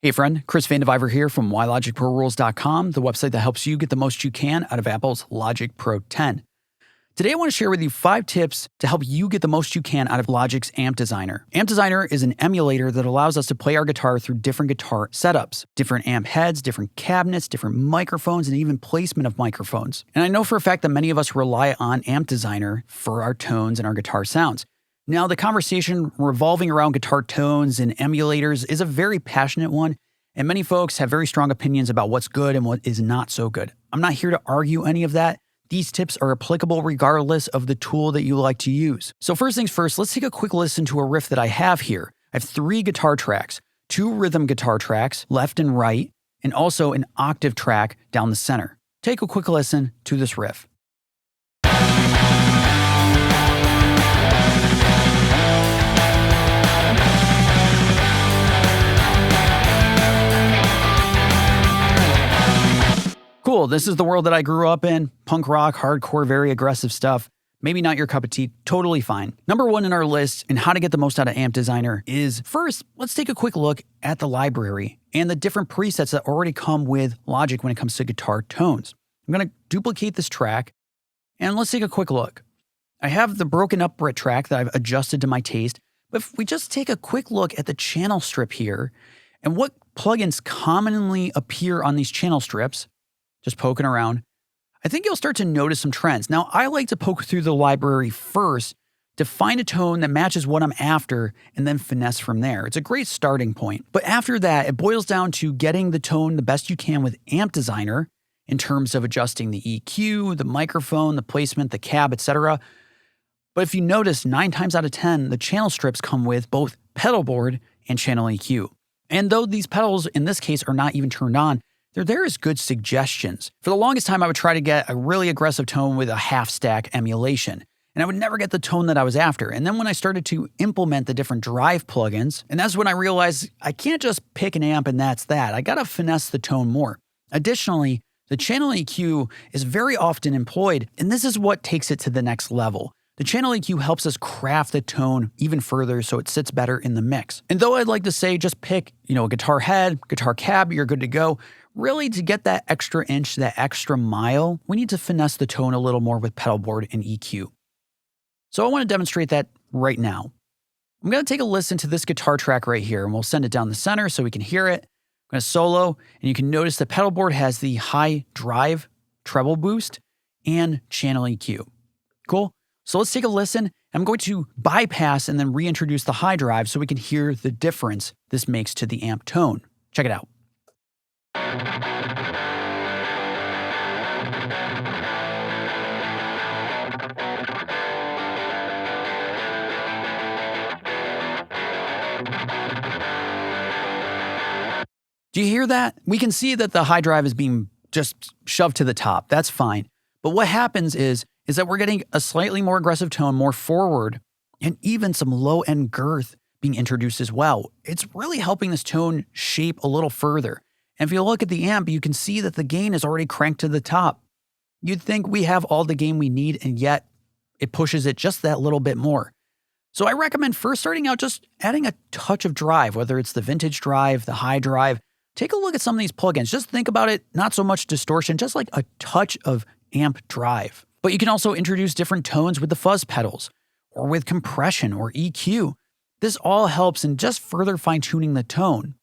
Hey friend, Chris Vandeviver here from WhyLogicProRules.com, the website that helps you get the most you can out of Apple's Logic Pro 10. Today I want to share with you 5 tips to help you get the most you can out of Logic's Amp Designer. Amp Designer is an emulator that allows us to play our guitar through different guitar setups, different amp heads, different cabinets, different microphones, and even placement of microphones. And I know for a fact that many of us rely on Amp Designer for our tones and our guitar sounds. Now, the conversation revolving around guitar tones and emulators is a very passionate one, and many folks have very strong opinions about what's good and what is not so good. I'm not here to argue any of that. These tips are applicable regardless of the tool that you like to use. So first things first, let's take a quick listen to a riff that I have here. I have 3 guitar tracks, 2 rhythm guitar tracks, left and right, and also an octave track down the center. Take a quick listen to this riff. Cool, this is the world that I grew up in. Punk rock, hardcore, very aggressive stuff. Maybe not your cup of tea, totally fine. Number 1 in our list in how to get the most out of Amp Designer is, first, let's take a quick look at the library and the different presets that already come with Logic when it comes to guitar tones. I'm gonna duplicate this track and let's take a quick look. I have the broken up Brit track that I've adjusted to my taste, but if we just take a quick look at the channel strip here and what plugins commonly appear on these channel strips, just poking around, I think you'll start to notice some trends. Now, I like to poke through the library first to find a tone that matches what I'm after and then finesse from there. It's a great starting point. But after that, it boils down to getting the tone the best you can with Amp Designer in terms of adjusting the EQ, the microphone, the placement, the cab, etc. But if you notice, 9 times out of 10, the channel strips come with both pedal board and channel EQ. And though these pedals in this case are not even turned on, they're there as good suggestions. For the longest time, I would try to get a really aggressive tone with a half-stack emulation, and I would never get the tone that I was after. And then when I started to implement the different drive plugins, and that's when I realized I can't just pick an amp and that's that. I gotta finesse the tone more. Additionally, the channel EQ is very often employed, and this is what takes it to the next level. The channel EQ helps us craft the tone even further so it sits better in the mix. And though I'd like to say just pick, a guitar head, guitar cab, you're good to go, really to get that extra inch, that extra mile, we need to finesse the tone a little more with pedal board and EQ. So I want to demonstrate that right now. I'm going to take a listen to this guitar track right here, and we'll send it down the center so we can hear it. I'm going to solo, and you can notice the pedal board has the high drive, treble boost, and channel EQ. Cool? So let's take a listen. I'm going to bypass and then reintroduce the high drive so we can hear the difference this makes to the amp tone. Check it out. Do you hear that? We can see that the high drive is being just shoved to the top. That's fine. But what happens is that we're getting a slightly more aggressive tone, more forward, and even some low-end girth being introduced as well. It's really helping this tone shape a little further. And if you look at the amp, you can see that the gain is already cranked to the top. You'd think we have all the gain we need, and yet it pushes it just that little bit more. So I recommend first starting out just adding a touch of drive, whether it's the vintage drive, the high drive. Take a look at some of these plugins. Just think about it, not so much distortion, just like a touch of amp drive. But you can also introduce different tones with the fuzz pedals, or with compression or EQ. This all helps in just further fine-tuning the tone.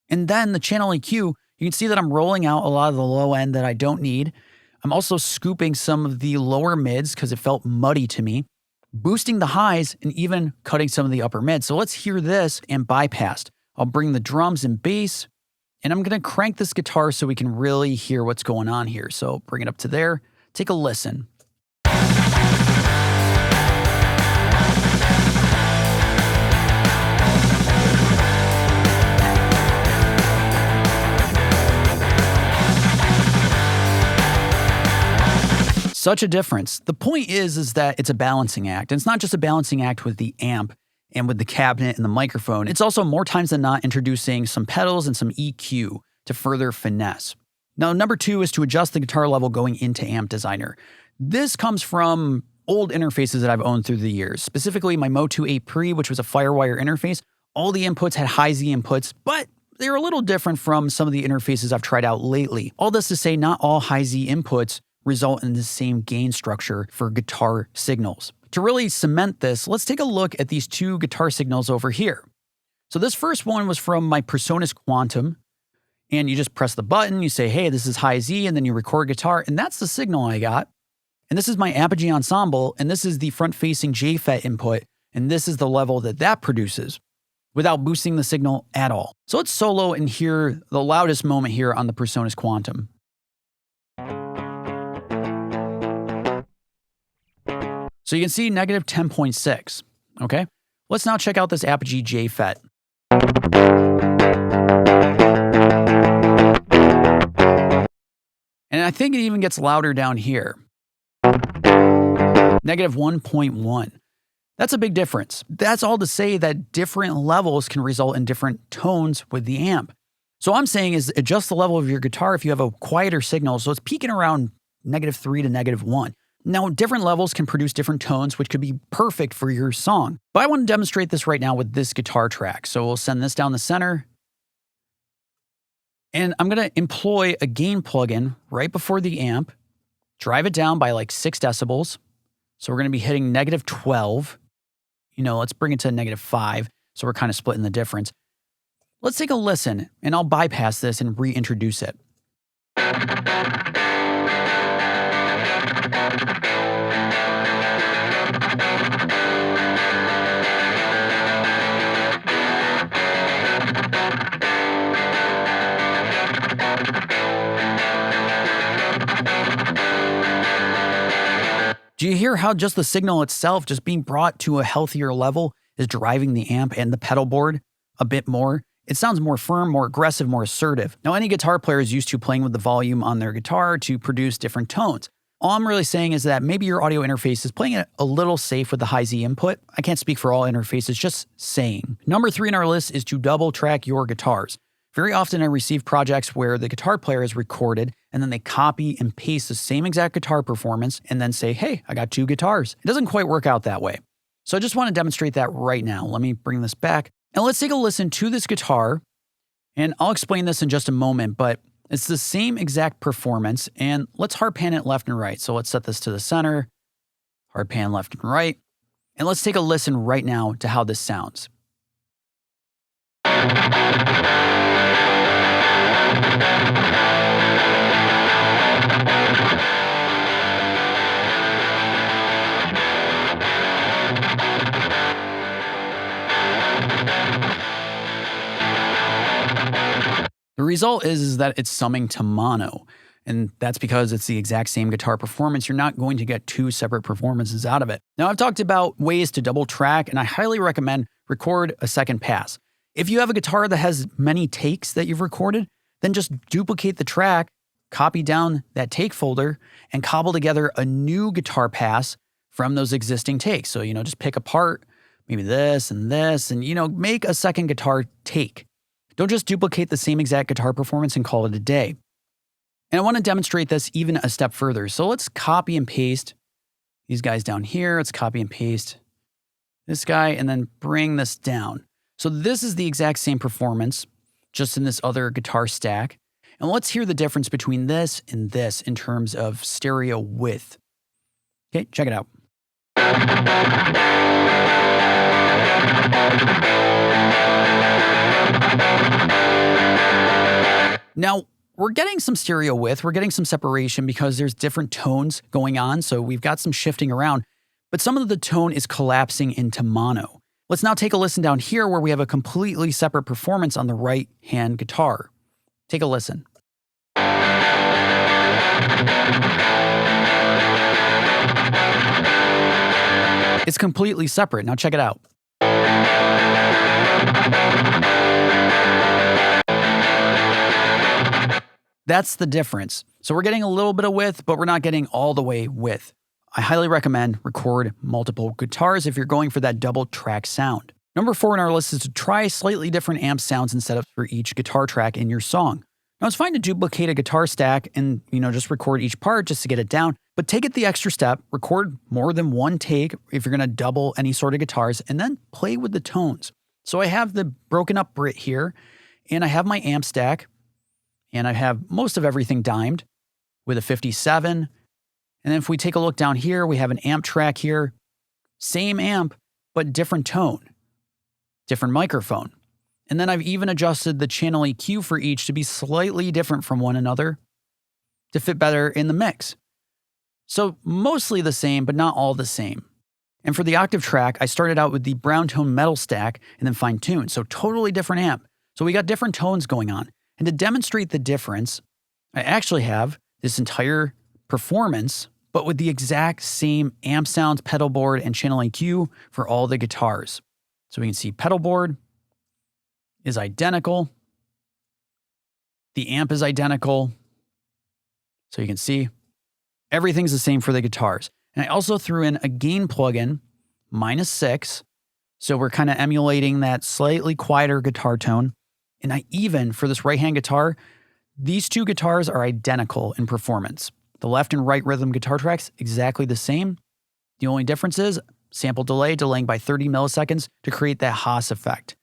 And then the channel EQ, you can see that I'm rolling out a lot of the low end that I don't need. I'm also scooping some of the lower mids because it felt muddy to me, boosting the highs, and even cutting some of the upper mids. So let's hear this and bypassed. I'll bring the drums and bass, and I'm going to crank this guitar so we can really hear what's going on here. So bring it up to there. Take a listen. Such a difference. The point is that it's a balancing act. And it's not just a balancing act with the amp and with the cabinet and the microphone. It's also more times than not introducing some pedals and some EQ to further finesse. Now, number 2 is to adjust the guitar level going into Amp Designer. This comes from old interfaces that I've owned through the years, specifically my Mo2 8 Pre, which was a Firewire interface. All the inputs had high Z inputs, but they're a little different from some of the interfaces I've tried out lately. All this to say, not all high-Z inputs result in the same gain structure for guitar signals. To really cement this, let's take a look at these two guitar signals over here. So this first one was from my PreSonus Quantum, and you just press the button, you say, hey, this is high Z, and then you record guitar, and that's the signal I got. And this is my Apogee Ensemble, and this is the front-facing JFET input, and this is the level that that produces, without boosting the signal at all. So let's solo and hear the loudest moment here on the PreSonus Quantum. So you can see negative 10.6, okay? Let's now check out this Apogee JFET. And I think it even gets louder down here. Negative 1.1. That's a big difference. That's all to say that different levels can result in different tones with the amp. So all I'm saying is adjust the level of your guitar if you have a quieter signal, so it's peaking around -3 to -1. Now, different levels can produce different tones, which could be perfect for your song. But I want to demonstrate this right now with this guitar track. So we'll send this down the center. And I'm going to employ a gain plugin right before the amp, drive it down by like 6 decibels. So we're going to be hitting -12. Let's bring it to -5. So we're kind of splitting the difference. Let's take a listen, and I'll bypass this and reintroduce it. Do you hear how just the signal itself, just being brought to a healthier level, is driving the amp and the pedal board a bit more? It sounds more firm, more aggressive, more assertive. Now, any guitar player is used to playing with the volume on their guitar to produce different tones. All I'm really saying is that maybe your audio interface is playing it a little safe with the high Z input. I can't speak for all interfaces, just saying. Number 3 in our list is to double track your guitars. Very often I receive projects where the guitar player is recorded and then they copy and paste the same exact guitar performance and then say, hey, I got 2 guitars. It doesn't quite work out that way. So I just want to demonstrate that right now. Let me bring this back. And let's take a listen to this guitar. And I'll explain this in just a moment, but it's the same exact performance. And let's hard pan it left and right. So let's set this to the center, hard pan left and right. And let's take a listen right now to how this sounds. The result is that it's summing to mono, and that's because it's the exact same guitar performance. You're not going to get 2 separate performances out of it. Now, I've talked about ways to double track, and I highly recommend record a second pass. If you have a guitar that has many takes that you've recorded, then just duplicate the track, copy down that take folder, and cobble together a new guitar pass from those existing takes. So, just pick apart maybe this, and make a second guitar take. Don't just duplicate the same exact guitar performance and call it a day. And I want to demonstrate this even a step further. So let's copy and paste these guys down here. Let's copy and paste this guy and then bring this down. So this is the exact same performance, just in this other guitar stack. And let's hear the difference between this and this in terms of stereo width. Okay, check it out. Now, we're getting some stereo width, we're getting some separation because there's different tones going on, so we've got some shifting around, but some of the tone is collapsing into mono. Let's now take a listen down here where we have a completely separate performance on the right-hand guitar. Take a listen. It's completely separate. Now check it out. That's the difference. So we're getting a little bit of width, but we're not getting all the way width. I highly recommend record multiple guitars if you're going for that double track sound. Number 4 in our list is to try slightly different amp sounds and setups for each guitar track in your song. Now it's fine to duplicate a guitar stack and, just record each part just to get it down, but take it the extra step, record more than one take if you're going to double any sort of guitars, and then play with the tones. So I have the broken up Brit here, And I have my amp stack, and I have most of everything dimed with a 57. And then if we take a look down here, we have an amp track here. Same amp, but different tone, different microphone. And then I've even adjusted the channel EQ for each to be slightly different from one another to fit better in the mix. So mostly the same, but not all the same. And for the octave track, I started out with the brown tone metal stack and then fine-tuned. So totally different amp. So we got different tones going on. And to demonstrate the difference, I actually have this entire performance, but with the exact same amp sounds, pedal board, and channel EQ for all the guitars. So we can see pedal board is identical. The amp is identical. So you can see everything's the same for the guitars. And I also threw in a gain plugin, -6. So we're kind of emulating that slightly quieter guitar tone. And I even, for this right-hand guitar, these two guitars are identical in performance. The left and right rhythm guitar tracks, exactly the same. The only difference is sample delay, delaying by 30 milliseconds to create that Haas effect.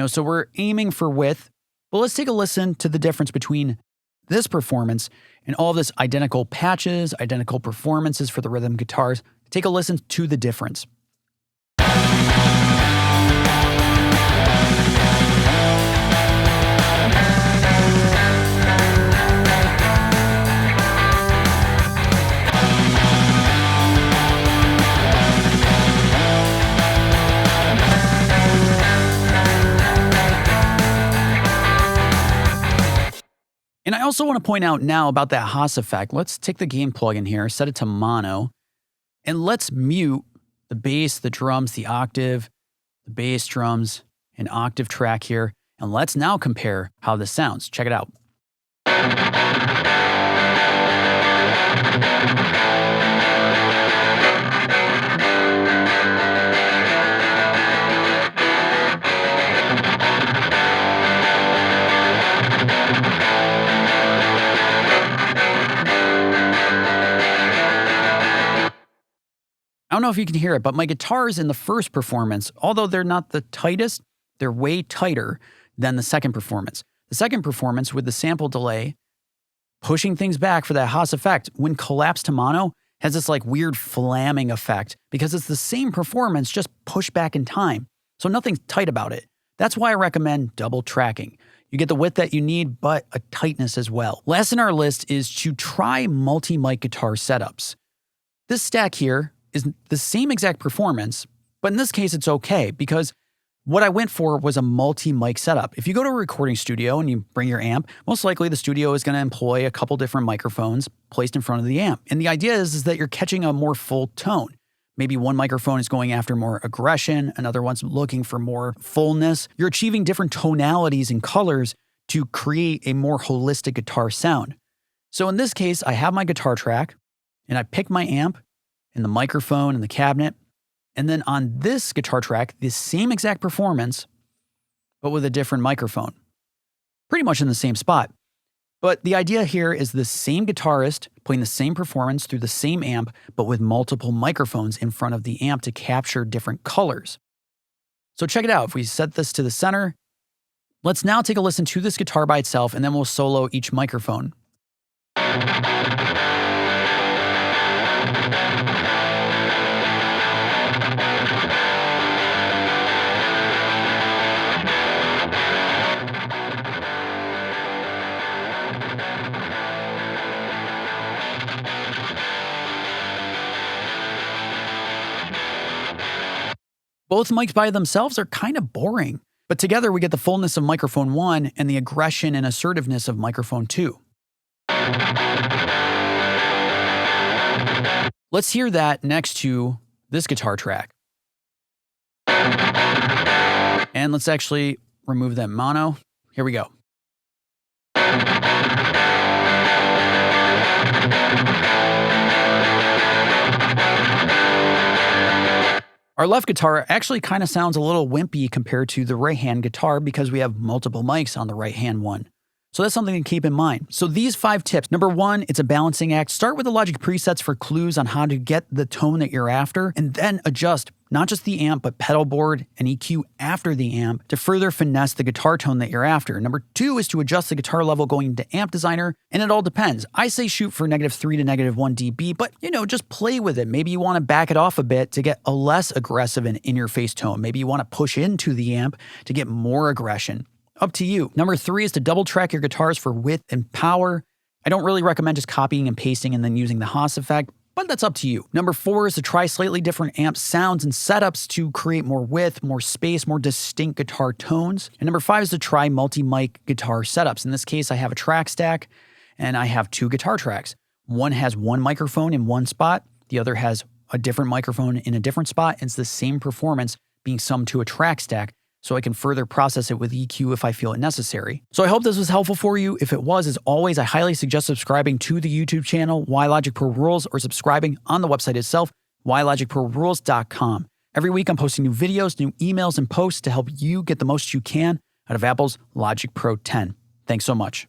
So we're aiming for width, but let's take a listen to the difference between this performance and all of this identical patches, identical performances for the rhythm guitars. Take a listen to the difference. And I also want to point out now about that Haas effect. Let's take the gain plugin here, set it to mono, and let's mute the bass, the drums, the octave, the bass, drums, and octave track here. And let's now compare how this sounds. Check it out. I don't know if you can hear it, but my guitars in the first performance, although they're not the tightest, they're way tighter than the second performance. The second performance with the sample delay, pushing things back for that Haas effect, when collapsed to mono, has this like weird flamming effect because it's the same performance, just pushed back in time. So nothing's tight about it. That's why I recommend double tracking. You get the width that you need, but a tightness as well. Last in our list is to try multi-mic guitar setups. This stack here is the same exact performance, but in this case, it's okay because what I went for was a multi-mic setup. If you go to a recording studio and you bring your amp, most likely the studio is going to employ a couple different microphones placed in front of the amp. And the idea is that you're catching a more full tone. Maybe one microphone is going after more aggression, another one's looking for more fullness. You're achieving different tonalities and colors to create a more holistic guitar sound. So in this case, I have my guitar track, and I pick my amp and the microphone and the cabinet. And then on this guitar track, the same exact performance, but with a different microphone. Pretty much in the same spot. But the idea here is the same guitarist playing the same performance through the same amp, but with multiple microphones in front of the amp to capture different colors. So check it out. If we set this to the center, let's now take a listen to this guitar by itself, and then we'll solo each microphone. Both mics by themselves are kind of boring, but together we get the fullness of microphone 1 and the aggression and assertiveness of microphone 2. Let's hear that next to this guitar track. And let's actually remove that mono. Here we go. Our left guitar actually kind of sounds a little wimpy compared to the right-hand guitar because we have multiple mics on the right-hand one. So that's something to keep in mind. So these 5 tips. Number 1, it's a balancing act. Start with the Logic presets for clues on how to get the tone that you're after, and then adjust not just the amp, but pedal board and EQ after the amp to further finesse the guitar tone that you're after. Number 2 is to adjust the guitar level going into Amp Designer, and it all depends. I say shoot for -3 to -1 dB, but just play with it. Maybe you want to back it off a bit to get a less aggressive and in-your-face tone. Maybe you want to push into the amp to get more aggression. Up to you. Number 3 is to double track your guitars for width and power. I don't really recommend just copying and pasting and then using the Haas effect, but that's up to you. Number 4 is to try slightly different amp sounds and setups to create more width, more space, more distinct guitar tones. And number 5 is to try multi-mic guitar setups. In this case, I have a track stack and I have 2 guitar tracks. One has one microphone in one spot. The other has a different microphone in a different spot. And it's the same performance being summed to a track stack, so I can further process it with EQ if I feel it necessary. So I hope this was helpful for you. If it was, as always, I highly suggest subscribing to the YouTube channel, Why Logic Pro Rules, or subscribing on the website itself, whylogicprorules.com. Every week I'm posting new videos, new emails, and posts to help you get the most you can out of Apple's Logic Pro 10. Thanks so much.